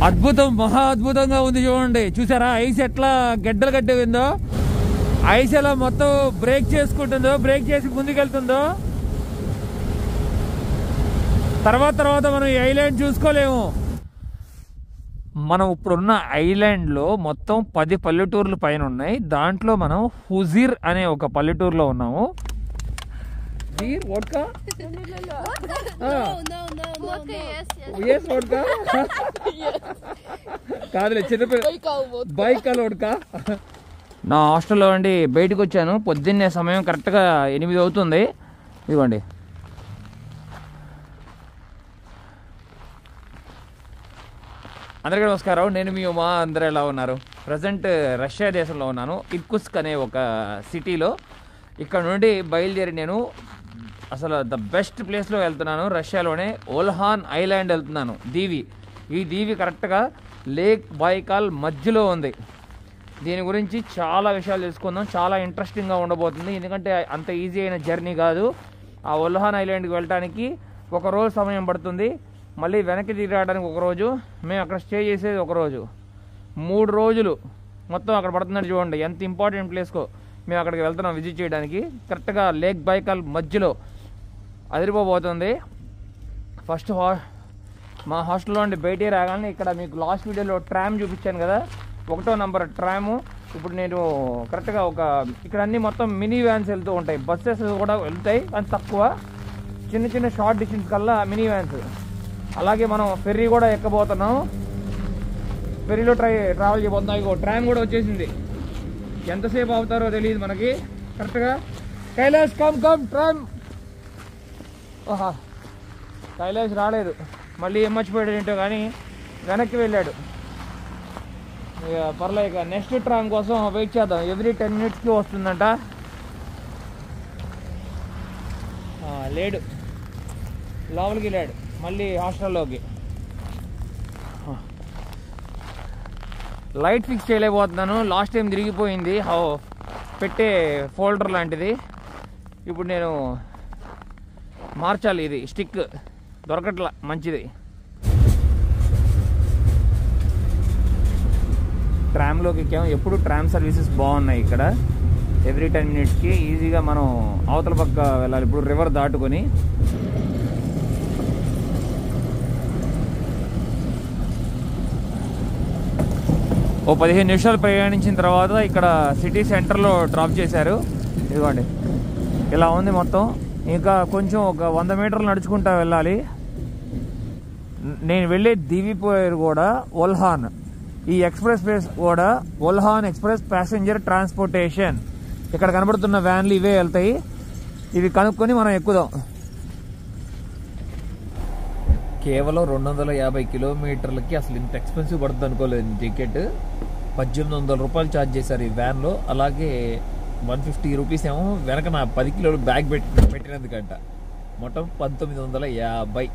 అద్భుతం, మహా అద్భుతంగా ఉంది చూడండి. చూసారా ఐస్ ఎట్లా గడ్డలు గడ్డవిందో, ఐస్ ఎలా మొత్తం బ్రేక్ చేసుకుంటుందో, బ్రేక్ చేసి ముందుకెళ్తుందో. తర్వాత మనం ఈ ఐలాండ్ చూసుకోలేము. మనం ఇప్పుడున్న ఐలాండ్లో మొత్తం 10 పల్లెటూర్లు పైన ఉన్నాయి. దాంట్లో మనం హుజీర్ అనే ఒక పల్లెటూరులో ఉన్నాము. కాదులే, బైకాల్ వడ్కా. నా హాస్టల్లో అండి బయటకు వచ్చాను. పొద్దున్నే సమయం కరెక్ట్గా 8 అవుతుంది. ఇదిగోండి, అందరికీ నమస్కారం. నేను మీ ఉమా. అందరూ ఎలా ఉన్నారు? ప్రజెంట్ రష్యా దేశంలో ఉన్నాను, ఇర్కుత్స్క్ అనే ఒక సిటీలో. ఇక్కడ నుండి బయలుదేరి నేను అసలు ద బెస్ట్ ప్లేస్లో వెళ్తున్నాను. రష్యాలోనే ఓల్హాన్ ఐలాండ్ వెళ్తున్నాను. దీవి, ఈ దీవి కరెక్ట్గా లేక్ బైకాల్ మధ్యలో ఉంది. దీని గురించి చాలా విషయాలు తెలుసుకుందాం. చాలా ఇంట్రెస్టింగ్గా ఉండబోతుంది. ఎందుకంటే అంత ఈజీ అయిన జర్నీ కాదు. ఆ ఓల్హాన్ ఐలాండ్కి వెళ్ళడానికి 1 రోజు సమయం పడుతుంది. మళ్ళీ వెనక్కి తిరిగి రావడానికి 1 రోజు, మేము అక్కడ స్టే చేసేది 1 రోజు. 3 రోజులు మొత్తం అక్కడ పడుతుందని చూడండి. ఎంత ఇంపార్టెంట్ ప్లేస్కో మేము అక్కడికి వెళ్తున్నాం విజిట్ చేయడానికి. కరెక్ట్గా లేక్ బైకాల్ మధ్యలో అదిరిపోబోతుంది. ఫస్ట్ మా హాస్టల్లో నుండి బయటికి రాగానే ఇక్కడ మీకు లాస్ట్ వీడియోలో ట్రామ్ చూపించాను కదా, 1వ నంబర్ ట్రాము. ఇప్పుడు నేను కరెక్ట్గా ఇక్కడ అన్నీ మొత్తం మినీ వ్యాన్స్ వెళ్తూ ఉంటాయి. బస్సెస్ కూడా వెళ్తాయి కానీ తక్కువ, చిన్న షార్ట్ డిస్టెన్స్ కల్లా మినీ వ్యాన్స్. అలాగే మనం ఫెర్రీ కూడా ఎక్కబోతున్నాం. ఫెర్రీలో ట్రావెల్ చేయబోతున్నాం. ఇగో ట్రామ్ కూడా వచ్చేసింది. ఎంతసేపు అవుతారో తెలియదు మనకి. కరెక్ట్గా కైలాష్ కమ్ ట్రామ్. ఓహా, కైలాష్ రాలేదు. మళ్ళీ ఏం మర్చిపోయాడు ఏంటో కానీ వెనక్కి వెళ్ళాడు. ఇక పర్లేదు, ఇక నెక్స్ట్ ట్రామ్ కోసం వెయిట్ చేద్దాం. ఎవ్రీ 10 minutesకి వస్తుందంట. లేడు, లోపలికి వెళ్ళాడు మళ్ళీ హాస్టల్లోకి. లైట్ ఫిక్స్ చేయలేకపోతున్నాను. లాస్ట్ టైం తిరిగిపోయింది పెట్టే ఫోల్డర్ లాంటిది. ఇప్పుడు నేను మార్చాలి. ఇది స్టిక్ దొరకట్లా మంచిది. ట్రామ్లోకి ఎక్కాము. ఎప్పుడు ట్రామ్ సర్వీసెస్ బాగున్నాయి ఇక్కడ. ఎవ్రీ 10 minutesకి ఈజీగా మనం అవతల పక్క వెళ్ళాలి. ఇప్పుడు రివర్ దాటుకొని ఓ 15 నిమిషాలు ప్రయాణించిన తర్వాత ఇక్కడ సిటీ సెంటర్లో డ్రాప్ చేశారు. ఇదిగోండి, ఇలా ఉంది మొత్తం. ఇంకా కొంచెం ఒక 100 మీటర్లు నడుచుకుంటా వెళ్ళాలి. నేను వెళ్ళే దీవిపోయారు కూడా ఓల్హాన్. ఈ ఎక్స్ప్రెస్ వేస్ కూడా ఓల్హాన్ ఎక్స్ప్రెస్ ప్యాసింజర్ ట్రాన్స్పోర్టేషన్. ఇక్కడ కనబడుతున్న వ్యాన్లు ఇవే వెళ్తాయి. ఇవి కనుక్కొని మనం ఎక్కుదాం. కేవలం 250 కిలోమీటర్లకి అసలు ఇంత ఎక్స్పెన్సివ్ పడుతుంది అనుకోలేదు. టికెట్ 1800 రూపాయలు ఛార్జ్ చేశారు ఈ వ్యాన్లో. అలాగే 150 రూపీస్ ఏమో వెనక నా 10 కిలోలు బ్యాగ్ పెట్టినందుకంట. మొత్తం 1950.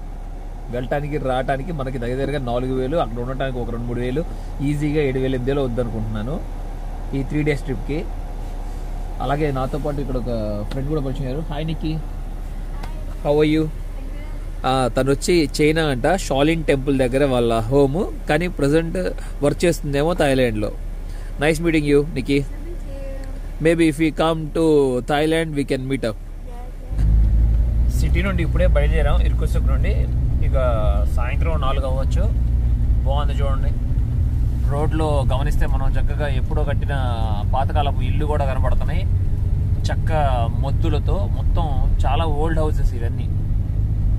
వెళ్ళటానికి రావటానికి మనకి దగ్గరగా 4000, అక్కడ ఉండటానికి ఒక 2-3 ఈజీగా 7,000-8,000 వద్దనుకుంటున్నాను ఈ 3 days ట్రిప్కి. అలాగే నాతో పాటు ఇక్కడ ఒక ఫ్రెండ్ కూడా పరిచయం అయ్యారు. Hi Nikki, how are you? తను వచ్చి చైనా అంట, షాలిన్ టెంపుల్ దగ్గర వాళ్ళ హోమ్, కానీ ప్రజెంట్ వర్క్ చేస్తుందేమో థాయిలాండ్లో. Nice meeting you Nikki. Maybe if you come to Thailand we can meet up. City నుండి ఇప్పుడే బయలుదేరాం, ఇర్కుత్స్క్ నుండి. ఇక సాయంత్రం 4 అవ్వచ్చు. బాగుంది చూడండి. రోడ్లో గమనిస్తే మనం చక్కగా ఎప్పుడో కట్టిన పాతకాలపు ఇల్లు కూడా కనబడుతున్నాయి. చక్క మొద్దులతో మొత్తం చాలా ఓల్డ్ హౌసెస్ ఇవన్నీ.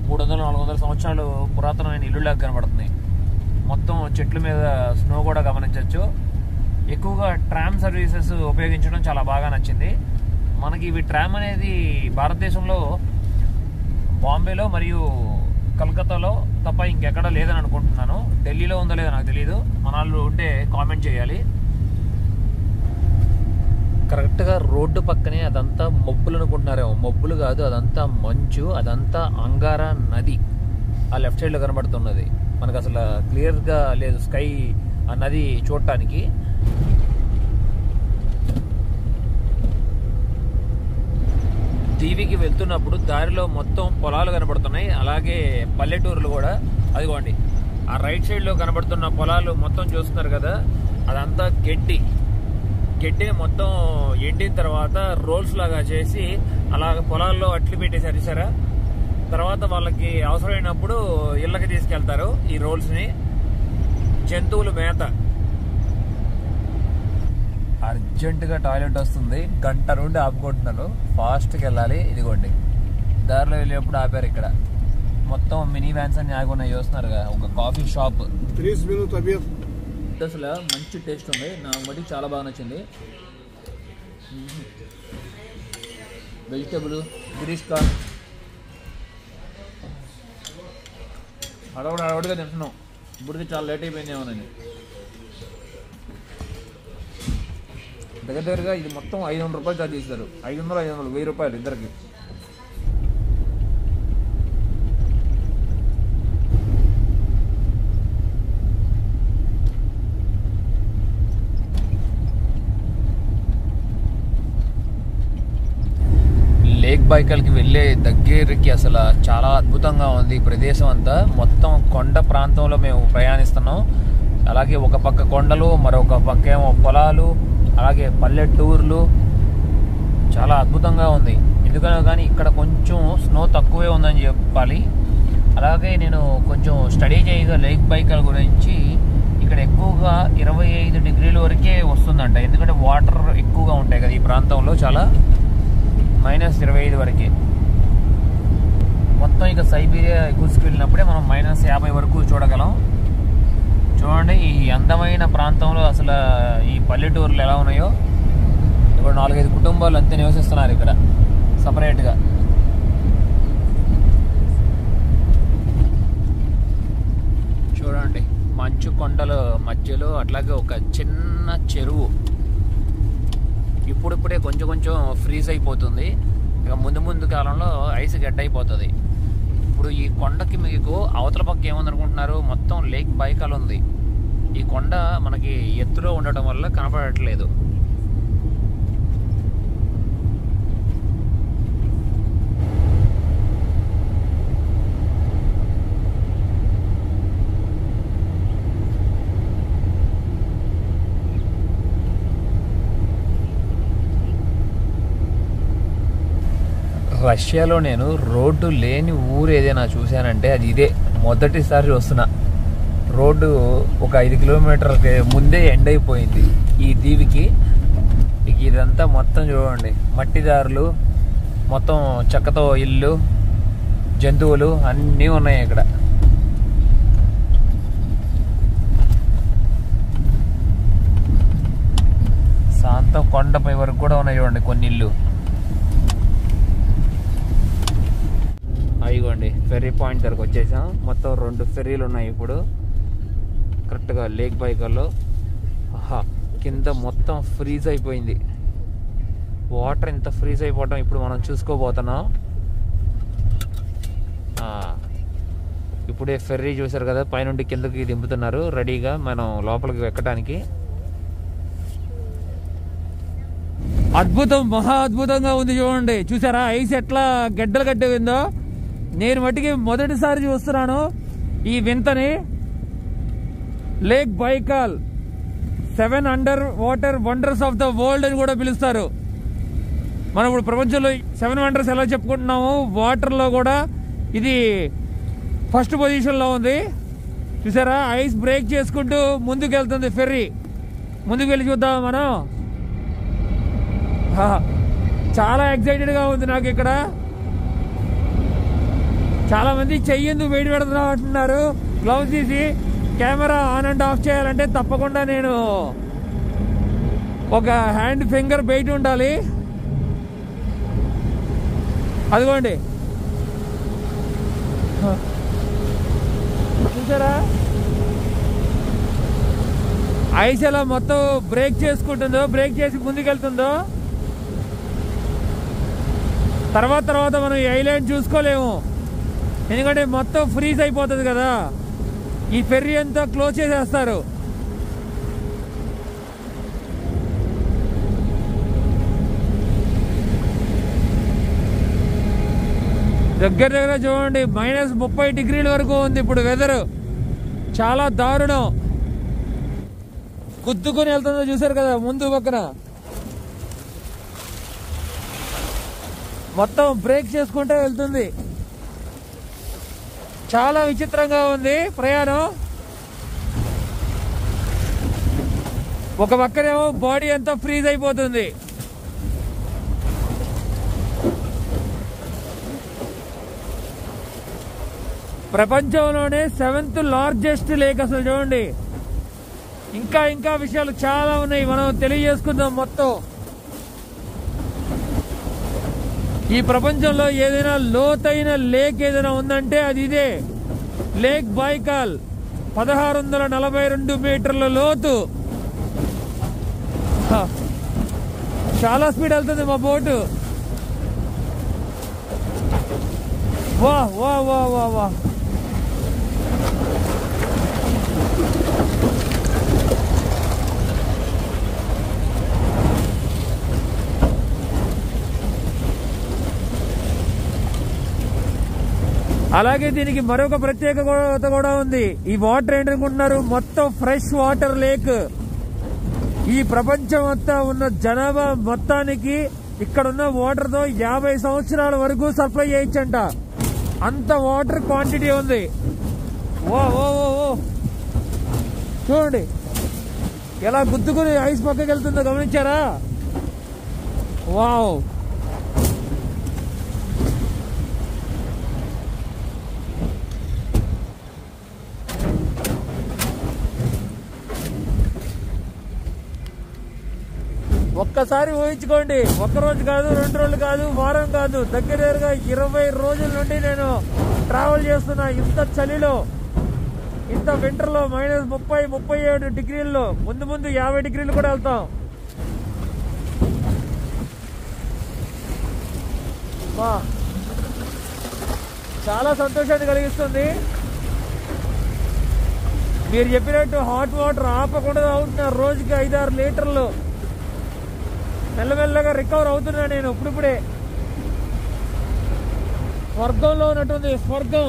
300-400 సంవత్సరాలు పురాతనమైన ఇల్లులాగా కనబడుతున్నాయి. మొత్తం చెట్ల మీద స్నో కూడా గమనించవచ్చు. ఎక్కువగా ట్రామ్ సర్వీసెస్ ఉపయోగించడం చాలా బాగా నచ్చింది మనకి. ఇవి ట్రామ్ అనేది భారతదేశంలో బాంబేలో మరియు కలకత్తాలో తప్ప ఇంకెక్కడ లేదని అనుకుంటున్నాను. ఢిల్లీలో ఉందో లేదో నాకు తెలియదు. మన వాళ్ళు ఉంటే కామెంట్ చేయాలి. కరెక్ట్గా రోడ్డు పక్కనే అదంతా మబ్బులు అనుకుంటున్నారేమో. మబ్బులు కాదు, అదంతా మంచు, అదంతా అంగారా నది. ఆ లెఫ్ట్ సైడ్లో కనబడుతున్నది మనకు. అసలు క్లియర్గా లేదు స్కై, ఆ నది చూడటానికి. దీవికి వెళ్తున్నప్పుడు దారిలో మొత్తం పొలాలు కనబడుతున్నాయి, అలాగే పల్లెటూరులు కూడా. అదిగోండి ఆ రైట్ సైడ్ లో కనబడుతున్న పొలాలు మొత్తం చూస్తున్నారు కదా, అదంతా గడ్డిని మొత్తం ఎండిన తర్వాత రోల్స్ లాగా చేసి అలాగ పొలాల్లో అట్లు పెట్టేశారు చూసారా. తర్వాత వాళ్ళకి అవసరమైనప్పుడు ఇళ్ళకి తీసుకెళ్తారు ఈ రోల్స్ ని. జంతువులు మేత. అర్జెంట్ గా టాయిలెట్ వస్తుంది, గంట నుండి ఆపుకుంటున్నాను, ఫాస్ట్ గా వెళ్ళాలి. ఇదిగోండి దారిలో వెళ్ళేప్పుడు ఆపారు ఇక్కడ. మొత్తం మినీ వ్యాన్స్ అన్ని ఆగి ఉన్నాయి చూస్తున్నారు కదా. ఒక కాఫీ షాప్. అసలు మంచి టేస్ట్ ఉంది, నాకు బట్టి చాలా బాగా నచ్చింది. వెజిటబుల్ గిరీష్కా అడవడిగా తింటున్నాం. ఇప్పటికి చాలా లేట్ అయిపోయిందేమోనండి. దగ్గరగా ఇది మొత్తం 500 రూపాయలు ఛార్జ్ చేస్తారు. 500 1000 రూపాయలు ఇద్దరికి. లేక్ బైకల్కి వెళ్ళే దగ్గరికి అసలు చాలా అద్భుతంగా ఉంది ఈ ప్రదేశం అంతా. మొత్తం కొండ ప్రాంతంలో మేము ప్రయాణిస్తున్నాం. అలాగే ఒక పక్క కొండలు, మరొక పక్క ఏమో పొలాలు, అలాగే పల్లెటూర్లు. చాలా అద్భుతంగా ఉంది. ఎందుకనో కానీ ఇక్కడ కొంచెం స్నో తక్కువే ఉందని చెప్పాలి. అలాగే నేను కొంచెం స్టడీ చేయగా లేక్ బైకల్ గురించి ఇక్కడ ఎక్కువగా 25 డిగ్రీల వరకే వస్తుందంట. ఎందుకంటే వాటర్ ఎక్కువగా ఉంటాయి కదా ఈ ప్రాంతంలో, చాలా -25 వరకే. మొత్తం ఇక సైబీరియా ఎగుర్స్కి వెళ్ళినప్పుడే మనం -50 వరకు చూడగలం. చూడండి ఈ అందమైన ప్రాంతంలో అసలు ఈ పల్లెటూర్లు ఎలా ఉన్నాయో. ఇప్పుడు 4-5 కుటుంబాలు అంతే నివసిస్తున్నారు ఇక్కడ సపరేట్గా. చూడండి మంచు కొండల మధ్యలో అట్లాగే ఒక చిన్న చెరువు. ఇప్పుడిప్పుడే కొంచెం ఫ్రీజ్ అయిపోతుంది. ఇక ముందు కాలంలో ఐస్ గడ్డ అయిపోతుంది. ఇప్పుడు ఈ కొండకి మీకు అవతల పక్క ఏముందనుకుంటున్నారు, మొత్తం లేక్ బైకల్ ఉంది. ఈ కొండ మనకి ఎత్తులో ఉండటం వల్ల కనపడట్లేదు. రష్యాలో నేను రోడ్డు లేని ఊరు ఏదైనా చూశానంటే అది ఇదే. మొదటిసారి చూస్తున్నా. రోడ్డు ఒక 5 కిలోమీటర్ల ముందే ఎండ్ అయిపోయింది ఈ దీవికి. ఇదంతా మొత్తం చూడండి మట్టి దారులు, మొత్తం చెక్కతో ఇల్లు, జంతువులు అన్నీ ఉన్నాయి ఇక్కడ. శాంతం కొండపై వరకు కూడా ఉన్నాయి చూడండి కొన్ని ఇల్లు. అయిగోండి ఫెర్రీ పాయింట్ దగ్గరకు వచ్చేసాం. మొత్తం 2 ఫెర్రీలు ఉన్నాయి ఇప్పుడు కరెక్ట్గా లేక్ బైకల్లో. కింద మొత్తం ఫ్రీజ్ అయిపోయింది వాటర్. ఇంత ఫ్రీజ్ అయిపోవటం ఇప్పుడు మనం చూసుకోబోతున్నాం. ఇప్పుడే ఫెర్రీ చూసారు కదా, పైనుండి కిందకి దింపుతున్నారు రెడీగా మనం లోపలికి ఎక్కడానికి. అద్భుతం, మహా అద్భుతంగా ఉంది చూడండి. చూసారా ఐస్ ఎట్లా గడ్డలు గడ్డవిందో. నేను మట్టికి మొదటిసారి చూస్తున్నాను ఈ వింతని. Lake Baikal 7 under water wonders of the world అని కూడా పిలుస్తారు. మనం ఇప్పుడు ప్రపంచంలో 7 వండర్స్ ఎలా చెప్పుకుంటున్నాము, వాటర్లో కూడా ఇది ఫస్ట్ పొజిషన్లో ఉంది. చూసారా ఐస్ బ్రేక్ చేసుకుంటూ ముందుకు వెళ్తుంది ఫెర్రీ. ముందుకు వెళ్ళి చూద్దాం మనం. చాలా ఎక్సైటెడ్గా ఉంది నాకు ఇక్కడ. చాలా మంది చెయ్యేందుకు వెయిట్ పెడుతున్నాం అంటున్నారు. గ్లౌజ్ తీసి కెమెరా ఆన్ అండ్ ఆఫ్ చేయాలంటే తప్పకుండా నేను ఒక హ్యాండ్ ఫింగర్ బయట ఉండాలి. అదిగోండి చూసారా ఐస్ ఎలా మొత్తం బ్రేక్ చేసుకుంటుందో, బ్రేక్ చేసి ముందుకెళ్తుందో. తర్వాత మనం ఈ ఐలాండ్ చూసుకోలేము, ఎందుకంటే మొత్తం ఫ్రీజ్ అయిపోతుంది కదా. ఈ ఫెర్రీ అంతా క్లోజ్ చేసేస్తారు. దగ్గర చూడండి -30 డిగ్రీల వరకు ఉంది ఇప్పుడు వెదర్. చాలా దారుణం. గుద్దుకొని వెళ్తుందో చూసారు కదా ముందు పక్కన. మొత్తం బ్రేక్ చేసుకుంటూ వెళ్తుంది. చాలా విచిత్రంగా ఉంది ప్రయాణం. ఒక పక్కనేమో బాడీ అంతా ఫ్రీజ్ అయిపోతుంది. ప్రపంచంలోనే 7th లార్జెస్ట్ లేక్ అసలు చూడండి. ఇంకా ఇంకా విషయాలు చాలా ఉన్నాయి, మనం తెలియజేసుకుందాం. మొత్తం ఈ ప్రపంచంలో ఏదైనా లోతైన లేక్ ఏదైనా ఉందంటే అది ఇదే, లేక్ బైకాల్. 1642 మీటర్ల లోతు. చాలా స్పీడ్ వెళ్తుంది మా బోటు. వా వా వా వా వా. అలాగే దీనికి మరొక ప్రత్యేకత కూడా ఉంది. ఈ వాటర్ ఏంటనుకుంటున్నారు, మొత్తం ఫ్రెష్ వాటర్ లేక్. ఈ ప్రపంచం అంతా ఉన్న జనాభా మొత్తానికి ఇక్కడున్న వాటర్ తో 50 సంవత్సరాల వరకు సప్లై చేయొచ్చంట. అంత వాటర్ క్వాంటిటీ ఉంది. ఓ ఓ ఓ చూడండి ఎలా గుద్దుకుని ఐస్ పక్కకి వెళ్తుందో గమనించారా? వావ్. ఒక్కసారి ఊహించుకోండి, ఒక్కరోజు కాదు, 2 రోజులు కాదు, వారం కాదు, దగ్గరగా 20 రోజుల నుండి నేను ట్రావెల్ చేస్తున్నా. ఇంత చలిలో, ఇంత వింటర్ లో -30, 37 డిగ్రీల్లో, ముందు 50 డిగ్రీలు కూడా వెళ్తాం. చాలా సంతోషాన్ని కలిగిస్తుంది. మీరు చెప్పినట్టు హాట్ వాటర్ ఆపకుండా తాగుతున్నారు, రోజుకి 5-6 లీటర్లు. మెల్లమెల్లగా రికవర్ అవుతున్నా నేను ఇప్పుడిప్పుడే. స్వర్గంలో ఉన్నట్టుంది, స్వర్గం.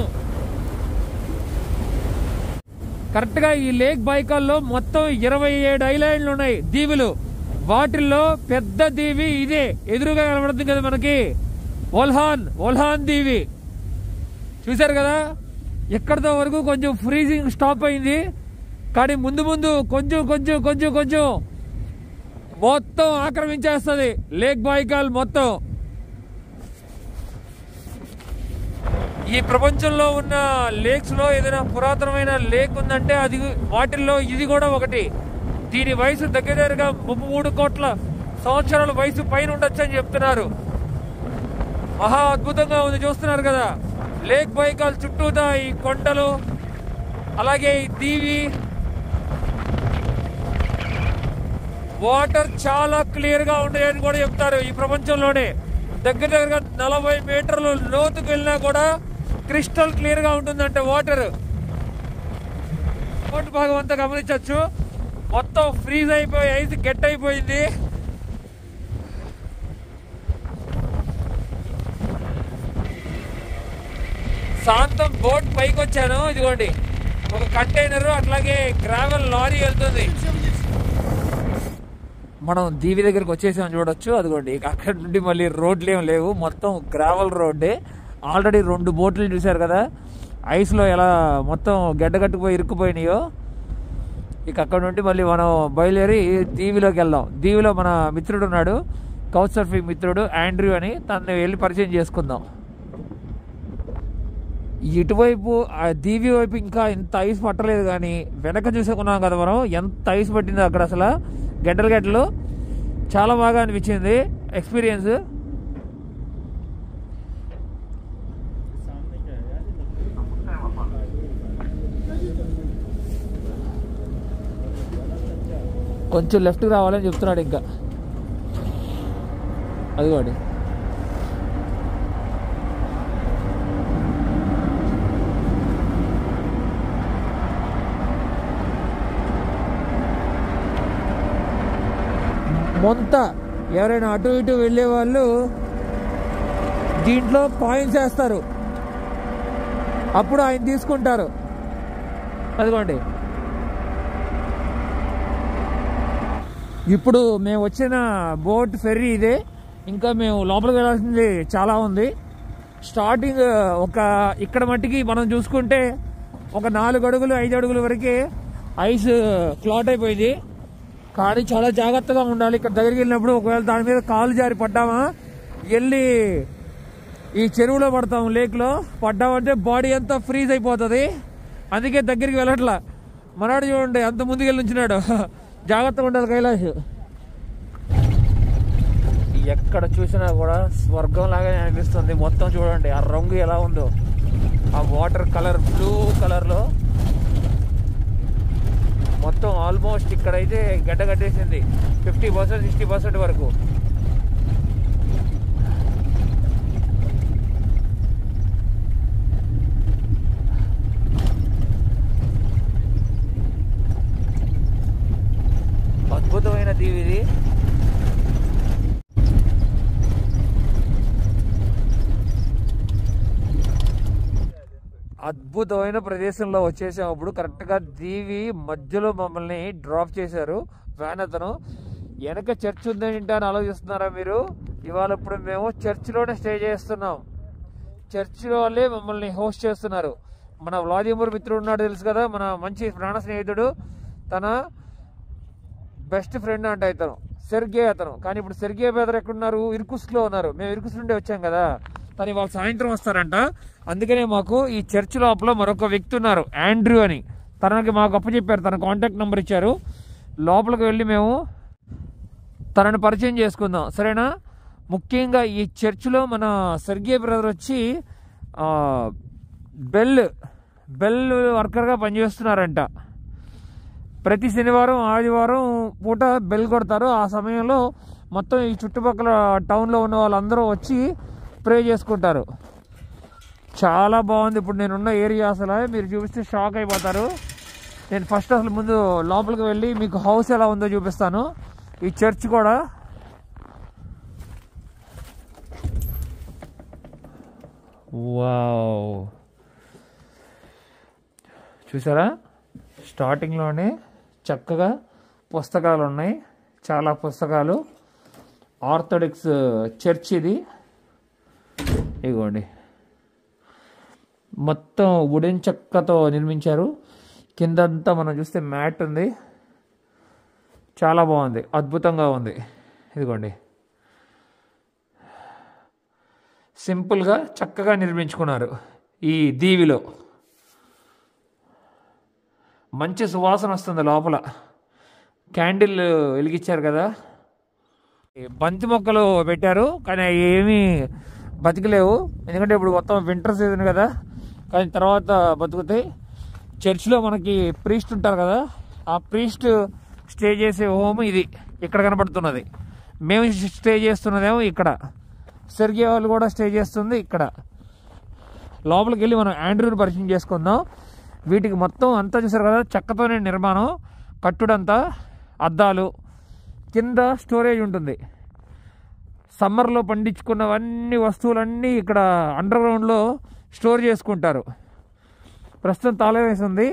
కరెక్ట్ గా ఈ లేక్ బైకాల్లో మొత్తం 27 ఐలాండ్లు ఉన్నాయి, దీవులు. వాటిల్లో పెద్ద దీవి ఇదే, ఎదురుగా కనబడుతుంది కదా మనకి, ఓల్హాన్ దీవి. చూసారు కదా, ఎక్కడితో వరకు కొంచెం ఫ్రీజింగ్ స్టాప్ అయింది. కానీ ముందు కొంచెం కొంచెం కొంచెం కొంచెం మొత్తం ఆక్రమించేస్తుంది లేక్ బైకాల్ మొత్తం. ఈ ప్రపంచంలో ఉన్న లేక్స్ లో ఏదైనా పురాతనమైన లేక్ ఉందంటే అది వాటిల్లో ఇది కూడా ఒకటి. దీని వయసు దగ్గరగా 33 కోట్ల సంవత్సరాల వయసు పైన ఉండొచ్చు అని చెప్తున్నారు. మహా అద్భుతంగా ఉంది, చూస్తున్నారు కదా. లేక్ బైకాల్ చుట్టూతా ఈ కొండలు, అలాగే ఈ దీవి. వాటర్ చాలా క్లియర్ గా ఉంటాయని కూడా చెప్తారు. ఈ ప్రపంచంలోనే దగ్గరగా 40 మీటర్లు లోతుకు వెళ్ళినా కూడా క్రిస్టల్ క్లియర్ గా ఉంటుందంటే వాటర్. బోట్ భాగం అంతా గమనించవచ్చు, మొత్తం ఫ్రీజ్ అయిపోయి ఐస్ గెట్ అయిపోయింది. శాంతం బోట్ పైకి వచ్చాను. ఇదిగోండి ఒక కంటైనర్, అట్లాగే గ్రావెల్ లారీ వెళ్తుంది. మనం దీవి దగ్గరకు వచ్చేసాం చూడొచ్చు. అదిగోండి అక్కడ నుండి మళ్ళీ రోడ్లు ఏం లేవు, మొత్తం గ్రావెల్ రోడ్డే. ఆల్రెడీ 2 బోట్లు చూసారు కదా ఐస్ లో ఎలా మొత్తం గడ్డగట్టుకుపోయి ఇరుక్కుపోయినాయో. ఇక అక్కడ నుండి మళ్ళీ మనం బయలుదేరి దీవిలోకి వెళ్దాం. దీవిలో మన మిత్రుడు ఉన్నాడు, కౌచ్ సర్ఫింగ్ మిత్రుడు ఆండ్రూ అని, తనని వెళ్ళి పరిచయం చేసుకుందాం. ఇటువైపు దీవి వైపు ఇంకా ఇంత ఐస్ పట్టలేదు, కానీ వెనక చూసుకున్నాం కదా మనం ఎంత ఐస్ పట్టిందో అక్కడ. అసలు గడ్డలు చాలా బాగా అనిపించింది ఎక్స్పీరియన్స్. కొంచెం లెఫ్ట్కి రావాలని చెప్తున్నాడు ఇంకా. అదిగోండి మొంత. ఎవరైనా అటు ఇటు వెళ్ళే వాళ్ళు దీంట్లో కాయిన్స్ వేస్తారు, అప్పుడు ఆయన తీసుకుంటారు. అదిగోండి. ఇప్పుడు మేము వచ్చిన బోట్ ఫెర్రీ ఇదే. ఇంకా మేము లోపలికి వెళ్ళాల్సింది చాలా ఉంది. స్టార్టింగ్ ఇక్కడ మట్టికి మనం చూసుకుంటే ఒక 4 అడుగులు 5 అడుగుల వరకే ఐస్ క్లాట్ అయిపోయింది. కానీ చాలా జాగ్రత్తగా ఉండాలి. ఇక్కడ దగ్గరికి వెళ్ళినప్పుడు ఒకవేళ దాని మీద కాలు జారి పడ్డామా, వెళ్ళి ఈ చెరువులో పడతాం, లేక్లో పడ్డామంటే బాడీ అంతా ఫ్రీజ్ అయిపోతుంది. అందుకే దగ్గరికి వెళ్ళట్లా. మనవాడు చూడండి అంత ముందుకు వెళ్ళి ఉంచినాడు. జాగ్రత్తగా ఉండాలి కైలాష్. ఎక్కడ చూసినా కూడా స్వర్గం లాగానే అనిపిస్తుంది. మొత్తం చూడండి ఆ రంగు ఎలా ఉందో, ఆ వాటర్ కలర్ బ్లూ కలర్లో మొత్తం ఆల్మోస్ట్ ఇక్కడైతే గడ్డ కట్టేసింది 50% 60% వరకు. అద్భుతమైన దీవి ఇది. అద్భుతమైన ప్రదేశంలో వచ్చేసాం. అప్పుడు కరెక్ట్గా దీవి మధ్యలో మమ్మల్ని డ్రాప్ చేశారు వ్యాన్ అతను. వెనక చర్చ్ ఉందేంటి అని ఆలోచిస్తున్నారా మీరు? ఇవాళ ఇప్పుడు మేము చర్చ్లోనే స్టే చేస్తున్నాం. చర్చ్లో వాళ్ళే మమ్మల్ని హోస్ట్ చేస్తున్నారు. మన వ్లాదిమిర్ మిత్రుడు ఉన్నాడు తెలుసు కదా, మన మంచి ప్రాణ స్నేహితుడు. తన బెస్ట్ ఫ్రెండ్ అంటే ఇతను సెర్గే అతను. కానీ ఇప్పుడు సెర్గే బ్రదర్ ఎక్కడున్నారు? ఇర్కుస్క్లో ఉన్నారు. మేము ఇర్కుస్ నుండి వచ్చాం కదా, తను ఇవాళ సాయంత్రం వస్తారంట. అందుకనే మాకు ఈ చర్చ్ లోపల మరొక వ్యక్తి ఉన్నారు, ఆండ్రూ అని. తనకి మాకు అప్పచెప్పారు, తన కాంటాక్ట్ నెంబర్ ఇచ్చారు. లోపలికి వెళ్ళి మేము తనని పరిచయం చేసుకుందాం, సరేనా? ముఖ్యంగా ఈ చర్చ్లో మన సెర్గే బ్రదర్ వచ్చి బెల్ వర్కర్గా పనిచేస్తున్నారంట. ప్రతి శనివారం ఆదివారం పూట బెల్ కొడతారు. ఆ సమయంలో మొత్తం ఈ చుట్టుపక్కల టౌన్లో ఉన్న వాళ్ళందరూ వచ్చి ప్రే చేసుకుంటారు. చాలా బాగుంది. ఇప్పుడు నేనున్న ఏరియా అసలు మీరు చూపిస్తే షాక్ అయిపోతారు. నేను ఫస్ట్ అసలు ముందు లోపలికి వెళ్ళి మీకు హౌస్ ఎలా ఉందో చూపిస్తాను. ఈ చర్చ్ కూడా వావ్, చూసారా? స్టార్టింగ్లోనే చక్కగా పుస్తకాలు ఉన్నాయి, చాలా పుస్తకాలు. ఆర్థోడాక్స్ చర్చ్ ఇది. ఇదిగోండి, మొత్తం వుడెన్ చెక్కతో నిర్మించారు. కిందంతా మనం చూస్తే మ్యాట్ ఉంది. చాలా బాగుంది, అద్భుతంగా ఉంది. ఇదిగోండి, సింపుల్గా చక్కగా నిర్మించుకున్నారు. ఈ దీవిలో మంచి సువాసన వస్తుంది. లోపల క్యాండిల్ వెలిగించారు కదా. బంతి మొక్కలు పెట్టారు కానీ ఏమీ బతికలేవు, ఎందుకంటే ఇప్పుడు మొత్తం వింటర్ సీజన్ కదా. కానీ తర్వాత బతుకుతాయి. చర్చ్లో మనకి ప్రీస్ట్ ఉంటారు కదా, ఆ ప్రీస్ట్ స్టే చేసే హోమ్ ఇది ఇక్కడ కనబడుతున్నది. మేము స్టే చేస్తున్నదేమో ఇక్కడ. సెర్గే వాళ్ళు కూడా స్టే చేస్తుంది ఇక్కడ. లోపలికి వెళ్ళి మనం ఆండ్రూని పరిచయం చేసుకుందాం. వీటికి మొత్తం అంతా చూసారు కదా, చెక్కతోనే నిర్మాణం. కట్టుడంతా అద్దాలు, కింద స్టోరేజ్ ఉంటుంది. సమ్మర్లో పండించుకున్నవన్నీ వస్తువులన్నీ ఇక్కడ అండర్ గ్రౌండ్లో స్టోర్ చేసుకుంటారు. ప్రస్తుతం తాళం వేసి ఉంది.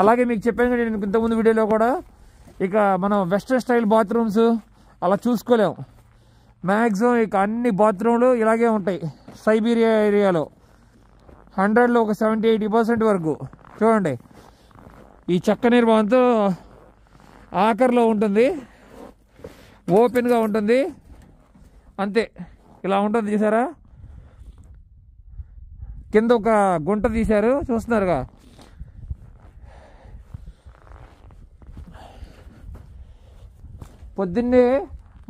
అలాగే మీకు చెప్పాను నేను ఇంతకుముందు వీడియోలో కూడా, ఇక మనం వెస్ట్రన్ స్టైల్ బాత్రూమ్స్ అలా చూసుకోలేము. మ్యాక్సిమం ఇక అన్ని బాత్రూమ్లు ఇలాగే ఉంటాయి సైబీరియా ఏరియాలో. 100లో ఒక 70-80% వరకు. చూడండి, ఈ చెక్క నిర్మాణంతో ఆఖరిలో ఉంటుంది, ఓపెన్గా ఉంటుంది, అంతే. ఇలా ఉంటుంది చూసారా? కింద ఒక గుంట తీశారు, చూస్తున్నారుగా. పొద్దున్నే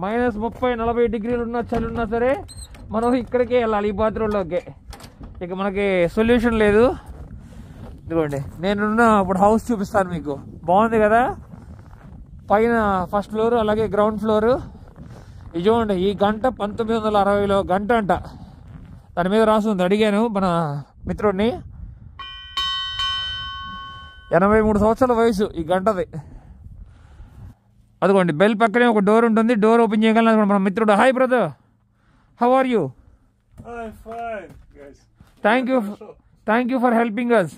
-30-40 డిగ్రీలు ఉన్న చలి ఉన్నా సరే మనం ఇక్కడికే వెళ్ళాలి, ఈ బాత్రూంలోకే. ఇక మనకి సొల్యూషన్ లేదు. ఇదిగోండి, నేనున్న ఇప్పుడు హౌస్ చూపిస్తాను మీకు. బాగుంది కదా? పైన ఫస్ట్ ఫ్లోర్, అలాగే గ్రౌండ్ ఫ్లోరు. ఇది చూడండి, ఈ గంట 1960లో గంట అంట. దాని మీద రాస్తుంది. అడిగాను మన మిత్రుడిని, 83 సంవత్సరాల వయసు ఈ గంటది. అదిగోండి, బెల్ పక్కనే ఒక డోర్ ఉంటుంది. డోర్ ఓపెన్ చేయగలను మన మిత్రుడు. Hi brother, how are you? Thank you for helping us.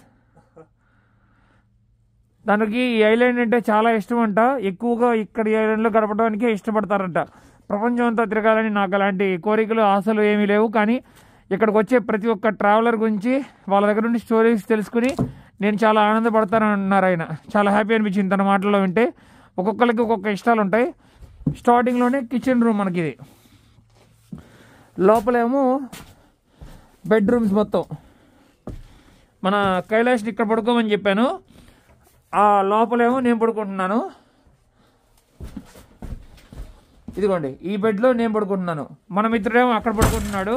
దానికి ఈ ఐలాండ్ అంటే చాలా ఇష్టం అంట. ఎక్కువగా ఇక్కడ ఈ ఐలాండ్లో గడపడానికే ఇష్టపడతారంట. ప్రపంచం అంతా తిరగాలని నాకు అలాంటి కోరికలు ఆశలు ఏమీ లేవు. కానీ ఇక్కడికి వచ్చే ప్రతి ఒక్క ట్రావెలర్ గురించి వాళ్ళ దగ్గర నుండి స్టోరీస్ తెలుసుకుని నేను చాలా ఆనందపడతానని అన్నారు ఆయన. చాలా హ్యాపీ అనిపించింది తన మాటల్లో వింటే. ఒక్కొక్కరికి ఒక్కొక్క ఇష్టాలు ఉంటాయి. స్టార్టింగ్లోనే కిచెన్ రూమ్ మనకి ఇది, లోపలేమో బెడ్రూమ్స్ మొత్తం. మన కైలాష్ని ఇక్కడ పడుకోమని చెప్పాను, ఆ లోపలేమో నేను పడుకుంటున్నాను. ఇదిగోండి ఈ బెడ్లో నేను పడుకుంటున్నాను, మన మిత్రుడేమో అక్కడ పడుకుంటున్నాడు.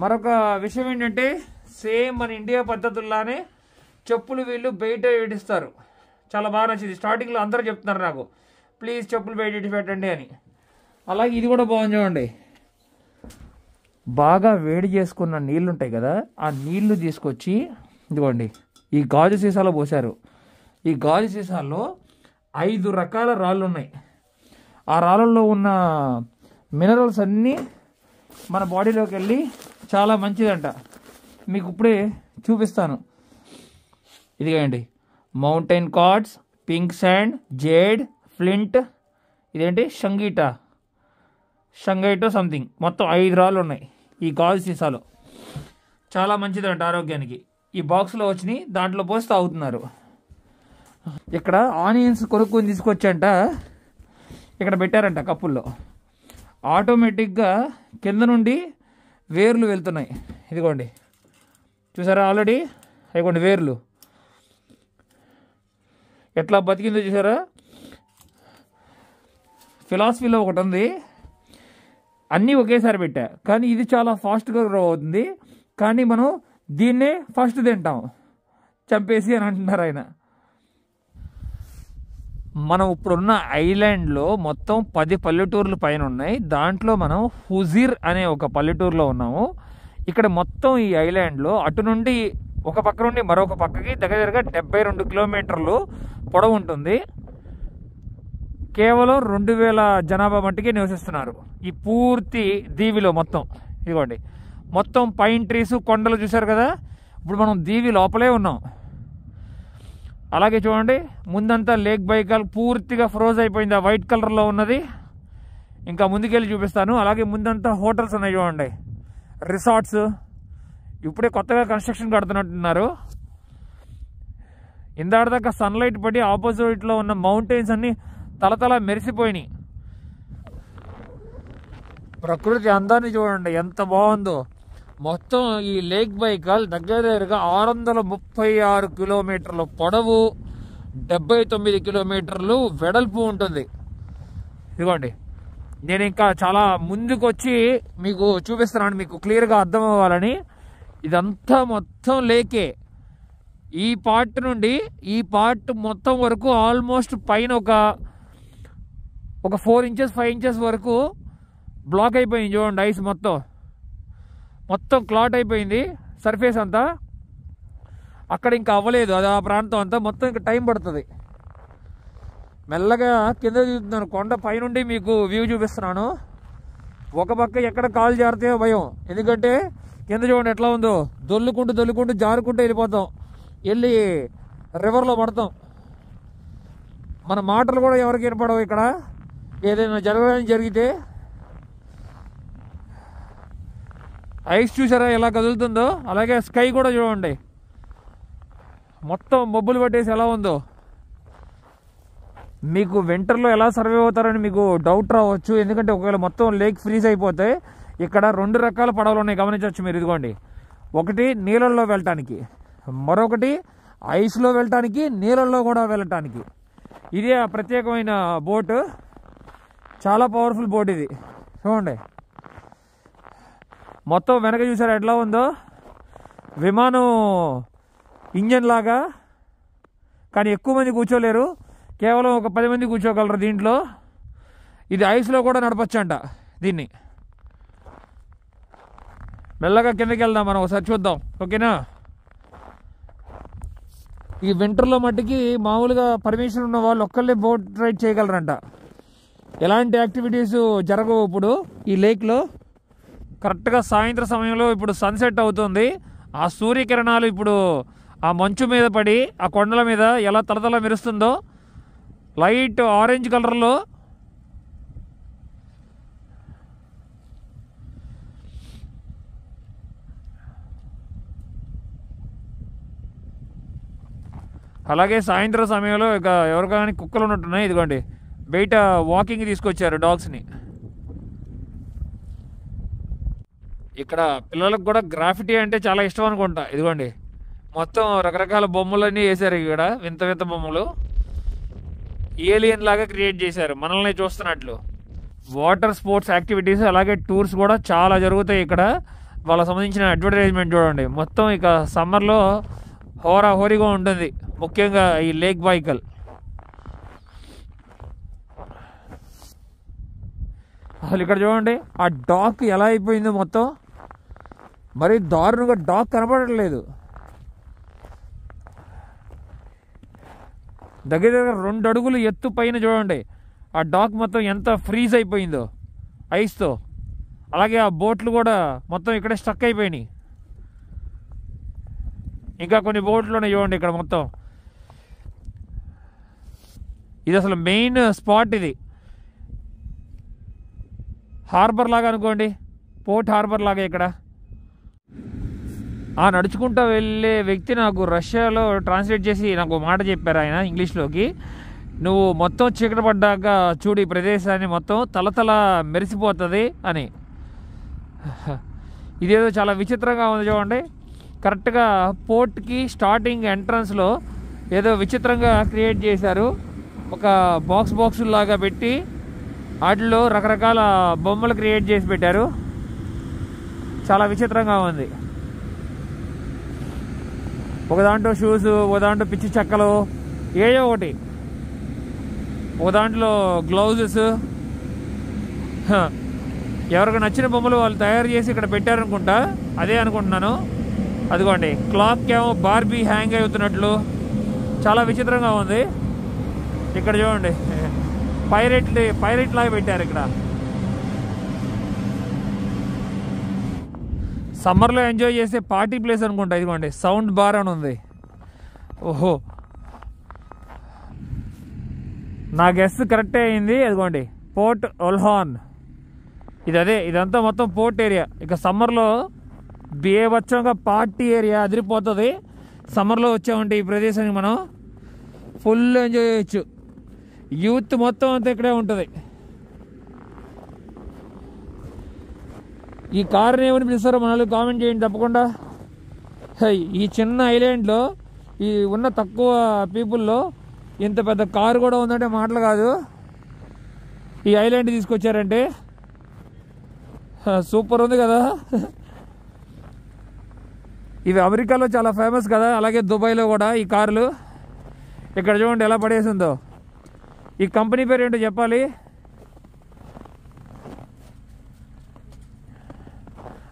మరొక విషయం ఏంటంటే సేమ్ మన ఇండియా పద్ధతుల్లానే చెప్పులు వీళ్ళు బయట ఇడిస్తారు. చాలా బాగా నచ్చింది. స్టార్టింగ్లో అందరూ చెప్తున్నారు నాకు, ప్లీజ్ చెప్పులు బయట ఇడిచి పెట్టండి అని. అలాగే ఇది కూడా బాగుంది చూడండి. బాగా వేడి చేసుకున్న నీళ్ళు ఉంటాయి కదా, ఆ నీళ్లు తీసుకొచ్చి ఇదిగోండి ఈ గాజు సీసాలో పోసారు. ఈ గాజు సీసాల్లో 5 రకాల రాళ్ళు ఉన్నాయి. ఆ రాళ్ళల్లో ఉన్న మినరల్స్ అన్నీ మన బాడీలోకి వెళ్ళి చాలా మంచిదంట. మీకు ఇప్పుడే చూపిస్తాను. ఇదిగోండి mountain cards, pink sand, jade, flint, ఇదేంటి షంగైటో సంథింగ్, మొత్తం 5 రాళ్ళు ఉన్నాయి ఈ గాజు సీసాలో. చాలా మంచిదంట ఆరోగ్యానికి. ఈ బాక్స్లో వచ్చినాయి, దాంట్లో పోసి తాగుతున్నారు. ఇక్కడ ఆనియన్స్ కొనుక్కొని తీసుకొచ్చంట, ఇక్కడ పెట్టారంట కప్పుల్లో. ఆటోమేటిక్గా కింద నుండి వేర్లు వెళ్తున్నాయి. ఇదిగోండి చూసారా, ఆల్రెడీ ఇదిగోండి వేర్లు ఎట్లా బతికిందో చూసారా. ఫిలాసఫీలో ఒకటి ఉంది, అన్నీ ఒకేసారి పెట్టా కానీ ఇది చాలా ఫాస్ట్గా గ్రో అవుతుంది, కానీ మనం దీన్నే ఫస్ట్ తింటాం చంపేసి అని అంటున్నారు ఆయన. మనం ఇప్పుడున్న ఐలాండ్లో మొత్తం 10 పల్లెటూర్లు పైన ఉన్నాయి. దాంట్లో మనం హుజీర్ అనే ఒక పల్లెటూరులో ఉన్నాము. ఇక్కడ మొత్తం ఈ ఐలాండ్లో అటు నుండి ఒక పక్క నుండి మరొక పక్కకి దగ్గరగా 72 కిలోమీటర్లు పొడవు ఉంటుంది. కేవలం 2000 జనాభా మట్టికి నివసిస్తున్నారు ఈ పూర్తి దీవిలో మొత్తం. ఇదిగోండి మొత్తం పైన్ ట్రీస్, కొండలు చూసారు కదా. ఇప్పుడు మనం దీవి లోపలే ఉన్నాం. అలాగే చూడండి ముందంతా లేక్ బైకాల్ పూర్తిగా ఫ్రోజ్ అయిపోయింది, ఆ వైట్ కలర్లో ఉన్నది. ఇంకా ముందుకెళ్ళి చూపిస్తాను. అలాగే ముందంతా హోటల్స్ ఉన్నాయి చూడండి, రిసార్ట్స్. ఇప్పుడే కొత్తగా కన్స్ట్రక్షన్ కడుతున్నట్టున్నారు. ఇందాక సన్లైట్ పడి ఆపోజిట్లో ఉన్న మౌంటైన్స్ అన్నీ తలతల మెరిసిపోయినాయి. ప్రకృతి అందాన్ని చూడండి ఎంత బాగుందో. మొత్తం ఈ లేక్ బైకాల్ దగ్గరగా 636 కిలోమీటర్ల పొడవు, 79 కిలోమీటర్లు వెడల్పు ఉంటుంది. ఇదిగోండి నేను ఇంకా చాలా ముందుకు వచ్చి మీకు చూపిస్తున్నాను, మీకు క్లియర్గా అర్థం అవ్వాలని. ఇదంతా మొత్తం లేకే. ఈ పార్ట్ నుండి ఈ పార్ట్ మొత్తం వరకు ఆల్మోస్ట్ పైన ఒక 4 ఇంచెస్ 5 ఇంచెస్ వరకు బ్లాక్ అయిపోయింది చూడండి. ఐస్ మొత్తం క్లాట్ అయిపోయింది సర్ఫేస్ అంతా. అక్కడ ఇంకా అవ్వలేదు అది, ఆ ప్రాంతం అంతా మొత్తం ఇంకా టైం పడుతుంది. మెల్లగా కింద దిగుతున్నాను, కొండ పైనుండి మీకు వ్యూ చూపిస్తున్నాను. ఒక పక్క ఎక్కడ కాలు జారితే భయం, ఎందుకంటే కింద చూడండి ఎట్లా ఉందో. దొల్లుకుంటూ జారుకుంటూ వెళ్ళిపోతాం, వెళ్ళి రివర్లో పడతాం. మన మాటలు కూడా ఎవరికి వినపడవు ఇక్కడ ఏదైనా జరగడానికి జరిగితే. ఐస్ చూసారా ఎలా కదులుతుందో. అలాగే స్కై కూడా చూడండి మొత్తం మబ్బులు పట్టేసి ఎలా ఉందో. మీకు వింటర్లో ఎలా సర్వే అవుతారని మీకు డౌట్ రావచ్చు, ఎందుకంటే ఒకవేళ మొత్తం లేక్ ఫ్రీజ్ అయిపోతే ఇక్కడ 2 రకాల పడవలు ఉన్నాయి గమనించవచ్చు మీరు. ఇదిగోండి ఒకటి నీళ్ళల్లో వెళ్ళటానికి, మరొకటి ఐస్లో వెళ్ళటానికి, నీళ్ళల్లో కూడా వెళ్ళటానికి. ఇదే ఆ ప్రత్యేకమైన బోటు, చాలా పవర్ఫుల్ బోట్ ఇది. చూడండి మొత్తం వెనక చూసారా ఎట్లా ఉందో, విమానం ఇంజన్ లాగా. కానీ ఎక్కువ మంది కూర్చోలేరు, కేవలం ఒక 10 మంది కూర్చోగలరు దీంట్లో. ఇది ఐస్లో కూడా నడపచ్చంట దీన్ని. మెల్లగా కిందకి వెళ్దాం మనం, ఒకసారి చూద్దాం ఓకేనా. ఈ వింటర్లో మట్టికి మామూలుగా పర్మిషన్ ఉన్న వాళ్ళు ఒక్కళ్ళే బోట్ రైడ్ చేయగలరంట. ఎలాంటి యాక్టివిటీస్ జరగవు ఇప్పుడు ఈ లేక్లో. కరెక్ట్గా సాయంత్రం సమయంలో ఇప్పుడు సన్సెట్ అవుతుంది. ఆ సూర్యకిరణాలు ఇప్పుడు ఆ మంచు మీద పడి ఆ కొండల మీద ఎలా తలతల మెరుస్తుందో లైట్ ఆరెంజ్ కలర్లో. అలాగే సాయంత్రం సమయంలో ఇక ఎవరికైనా కుక్కలు ఉన్నట్టున్నాయి. ఇదిగోండి బయట వాకింగ్ తీసుకొచ్చారు డాగ్స్ని. ఇక్కడ పిల్లలకు కూడా గ్రాఫిటీ అంటే చాలా ఇష్టం అనుకుంటా. ఇదిగోండి మొత్తం రకరకాల బొమ్మలన్నీ వేశారు ఇక్కడ, వింత వింత బొమ్మలు. ఏలియన్ లాగా క్రియేట్ చేశారు మనల్ని చూస్తున్నట్లు. వాటర్ స్పోర్ట్స్ యాక్టివిటీస్ అలాగే టూర్స్ కూడా చాలా జరుగుతాయి ఇక్కడ. వాళ్ళకి సంబంధించిన అడ్వర్టైజ్మెంట్ చూడండి. మొత్తం ఇక సమ్మర్లో హోరీగా ఉంటుంది, ముఖ్యంగా ఈ లేక్ బైకల్. అసలు ఇక్కడ చూడండి ఆ డాక్ ఎలా అయిపోయిందో మొత్తం. మరి దారుణంగా డాక్ కనపడట్లేదు. దగ్గర దగ్గర 2 అడుగులు ఎత్తు పైన చూడండి ఆ డాక్ మొత్తం ఎంత ఫ్రీజ్ అయిపోయిందో ఐస్తో. అలాగే ఆ బోట్లు కూడా మొత్తం ఇక్కడే స్టక్ అయిపోయినాయి. ఇంకా కొన్ని బోట్లు ఉన్నాయి చూడండి ఇక్కడ మొత్తం. ఇది అసలు మెయిన్ స్పాట్. ఇది హార్బర్ లాగా అనుకోండి, పోర్ట్ హార్బర్ లాగా ఇక్కడ. ఆ నడుచుకుంటూ వెళ్ళే వ్యక్తి నాకు రష్యాలో ట్రాన్స్లేట్ చేసి నాకు మాట చెప్పారు ఆయన ఇంగ్లీష్లోకి. నువ్వు మొత్తం చీకటి పడ్డాక చూడు ఈ ప్రదేశాన్ని మొత్తం తలతల మెరిసిపోతుంది అని. ఇదేదో చాలా విచిత్రంగా ఉంది చూడండి. కరెక్ట్గా పోర్ట్కి స్టార్టింగ్ ఎంట్రన్స్లో ఏదో విచిత్రంగా క్రియేట్ చేశారు. ఒక బాక్స్ లాగా పెట్టి వాటిలో రకరకాల బొమ్మలు క్రియేట్ చేసి పెట్టారు. చాలా విచిత్రంగా ఉంది. ఒక దాంట్లో షూస్, ఒక దాంట్లో పిచ్చి చెక్కలు, ఏయో ఒకటి, ఒక దాంట్లో గ్లౌజెస్. ఎవరికి నచ్చిన బొమ్మలు వాళ్ళు తయారు చేసి ఇక్కడ పెట్టారనుకుంటా, అదే అనుకుంటున్నాను. అదిగోండి క్లాక్ ఏమో బార్బీ హ్యాంగ్ అవుతున్నట్లు చాలా విచిత్రంగా ఉంది. ఇక్కడ చూడండి పైరెట్ లాగా పెట్టారు ఇక్కడ. సమ్మర్లో ఎంజాయ్ చేసే పార్టీ ప్లేస్ అనుకుంటా. ఇదిగోండి సౌండ్ బార్ అని ఉంది. ఓహో, నా గెస్ కరెక్టే అయింది. అదిగోండి పోర్ట్ ఒల్హాన్. ఇదంతా మొత్తం పోర్ట్ ఏరియా. ఇక సమ్మర్లో బీభత్సంగా పార్టీ ఏరియా అదిరిపోతుంది. సమ్మర్లో వచ్చామంటే ఈ ప్రదేశానికి మనం ఫుల్ ఎంజాయ్ చేయొచ్చు. యూత్ మొత్తం అంతా ఇక్కడే ఉంటుంది. ఈ కార్ని ఏమని పిలుస్తారో మనల్ని కామెంట్ చేయండి తప్పకుండా. ఈ చిన్న ఐలాండ్లో ఈ ఉన్న తక్కువ పీపుల్లో ఇంత పెద్ద కారు కూడా ఉందంటే మాటలు కాదు. ఈ ఐలాండ్ తీసుకొచ్చారంటే సూపర్ ఉంది కదా. ఇవి అమెరికాలో చాలా ఫేమస్ కదా, అలాగే దుబాయ్లో కూడా ఈ కార్లు. ఇక్కడ చూడండి ఎలా పడేసిందో. ఈ కంపెనీ పేరు ఏంటో చెప్పాలి.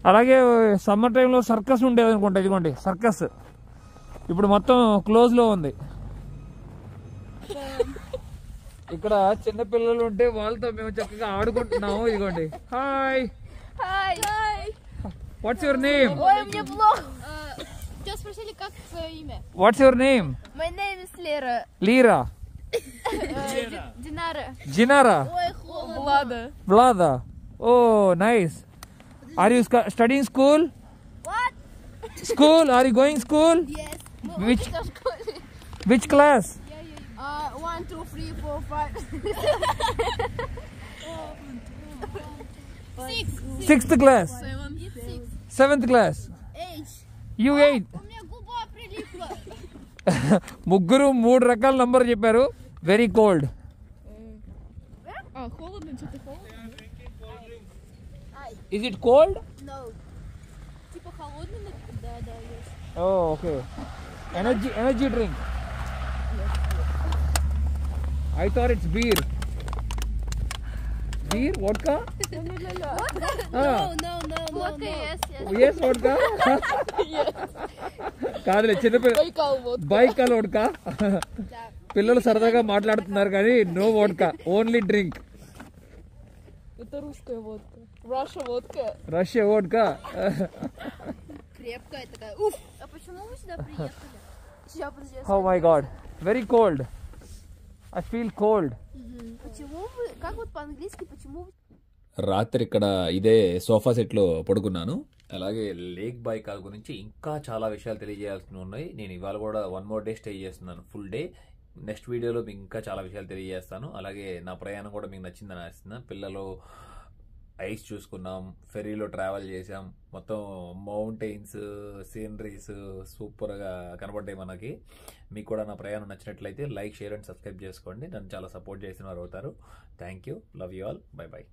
అలాగే సమ్మర్ టైంలో సర్కస్ ఉండేది అనుకుంటా. ఇదిగోండి సర్కస్ ఇప్పుడు మొత్తం క్లోజ్లో ఉంది. ఇక్కడ చిన్న పిల్లలు ఉంటే వాళ్ళతో మేము చక్కగా ఆడుకుంటున్నాము. ఇదిగోండి hi. What's your name? Тебя спросили, как твое имя? What's your name? My name is Lera. Lira. Dinara. Jinara. Влада. Vlada. Oh, nice. Are you studying school? What? School? Are you going school? Yes. Which class? 1, 2, 3, 4, 5. 6. 6th class. 7th class. 8. You 8. У меня губа прилипла. ముగ్గురు 3 రకాల number చెప్పారు. Very cold. Холодно, что-то холодно? Is it cold? No. Типа холодный? Да, есть. Oh, okay. Energy drink. I thought it's beer. Beer? Vodka? No. Vodka, yes. Yes, vodka. కాదులే చిన్నపిల్ల Байкал водка. Baikal vodka. పిల్లలు సరదాగా మాట్లాడుతున్నారు కానీ no vodka, only drink. Это русская водка. Russia водка. Russia vodka. Крепкая такая. Уф. А почему вы сюда приехали? Oh my god, very cold. I feel cold. Почему вы... Как вот по-английски, почему вы... రాత్రి ఇక్కడ ఇదే sofa సెట్లో పడుకున్నాను. అలాగే లేక్ బైకాల్ గురించి ఇంకా చాలా విషయాలు తెలియజేయాల్సి ఉన్నాయి. నేను ఇవాళ కూడా 1 more day స్టే చేస్తున్నాను, ఫుల్ డే. నెక్స్ట్ వీడియోలో మీకు ఇంకా చాలా విషయాలు తెలియజేస్తాను. అలాగే నా ప్రయాణం కూడా మీకు నచ్చిందని ఆశిస్తున్నాను. పిల్లలు ఐస్ చూసుకున్నాం, ఫెరీలో ట్రావెల్ చేసాం, మొత్తం మౌంటైన్స్, సీనరీస్ సూపర్గా కనబడ్డాయి మనకి. మీకు కూడా నా ప్రయాణం నచ్చినట్లయితే లైక్, షేర్ అండ్ సబ్స్క్రైబ్ చేసుకోండి. నన్ను చాలా సపోర్ట్ చేసిన వారు అవుతారు. Thank you, love you all, by by.